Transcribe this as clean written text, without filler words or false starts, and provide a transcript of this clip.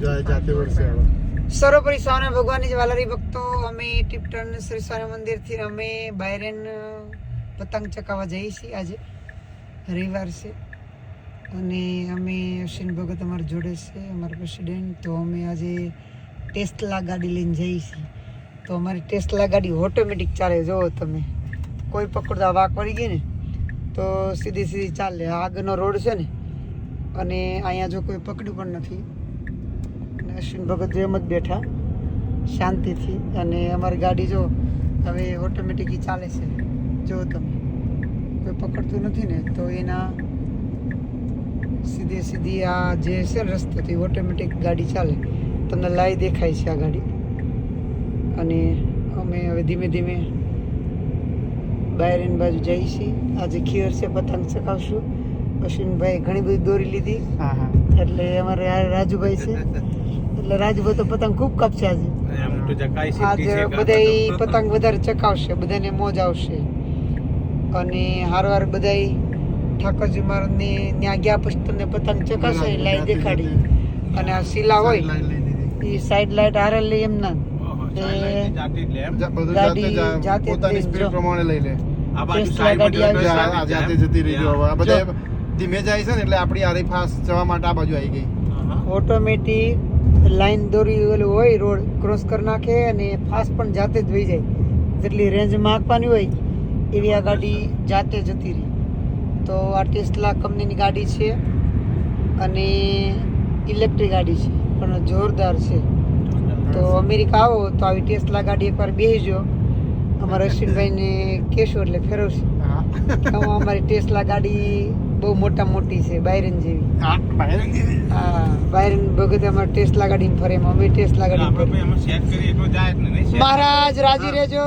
જાતે વર્ષે સર્વોપરી સ્વામી ભગવાનની વાલારી ભક્તો, અમે ટીપટન શ્રી સ્વામી મંદિરથી અમે બાયરેન પતંગ ચકાવવા જઈએ છીએ. આજે રવિવાર છે અને અમે અશ્વિન ભગત અમારા જોડે છે, અમારા પ્રેસિડેન્ટ. તો અમે આજે ટેસ્લા ગાડી લઈને જઈએ છીએ. તો અમારી ટેસ્લા ગાડી ઓટોમેટિક ચાલે. જુઓ તમે, કોઈ પકડતા વાક પડી ગઈ ને તો સીધી સીધી ચાલે. આગળનો રોડ છે ને, અને અહીંયા જો કોઈ પકડ્યું પણ નથી. અશ્વિન ભગત જેમ જ બેઠા શાંતિથી. અને અમારી ગાડી જો હવે ઓટોમેટિક ચાલે છે. જો તમે, કોઈ પકડતું નથી ને તો એના સીધે સીધી આ જે છે ને રસ્તોથી ઓટોમેટિક ગાડી ચાલે. તમને લાઈ દેખાય છે આ ગાડી. અને અમે હવે ધીમે ધીમે બાયરેન બાજુ જઈએ છીએ. આજે ખીર છે, પતંગ ચકાવશું. અશ્વિનભાઈ ઘણી બધી દોરી લીધી. એટલે અમારે રાજુભાઈ છે, એટલે રાજુભાઈ તો પતંગ ખૂબ કાપશે આજે. આજે બધા પતંગ વધારે ચકાવશે, બધાને મોજ આવશે. અને હારવાર બધા ઠાકોરજી મહારાજને ત્યાં ગયા પછી તમને પતંગ ચકાવશે, લાઈન દેખાડી. અને આ શીલા હોય એ સાઈડ લાઈટ હારે લઈ એમ ના ગાડી જાતે પ્રમાણે લઈ લે. જાતે જતી રહી બધા ધીમે જાય છે ને, એટલે આપણી આરી ફાસ્ટ જવા માટે આ બાજુ આવી ગઈ. ઓટોમેટિક લાઈન દોરી ઓલું હોય, રોડ ક્રોસ કરી નાખે અને ફાસ્ટ પણ જાતે જ વહી જાય. જેટલી રેન્જમાં આપવાની હોય એવી આ ગાડી જાતે જતી રહી. તો આ ટેસ્લા કંપનીની ગાડી છે અને ઇલેક્ટ્રિક ગાડી છે, પણ જોરદાર છે. તો અમેરિકા આવો તો આવી ટેસ્લા ગાડી એકવાર બેસજો. અમારા અશ્વિનભાઈને કહેશો એટલે ફેરવશે. અમારી ટેસ્લા ગાડી બહુ મોટી છે, બાયરેન જેવી. હા, બાયરેન ભગત અમારે ટેસ્લા ગાડી ફરે, અમે ટેસ્લા ગાડી ફરે. મહારાજ રાજી રહેજો.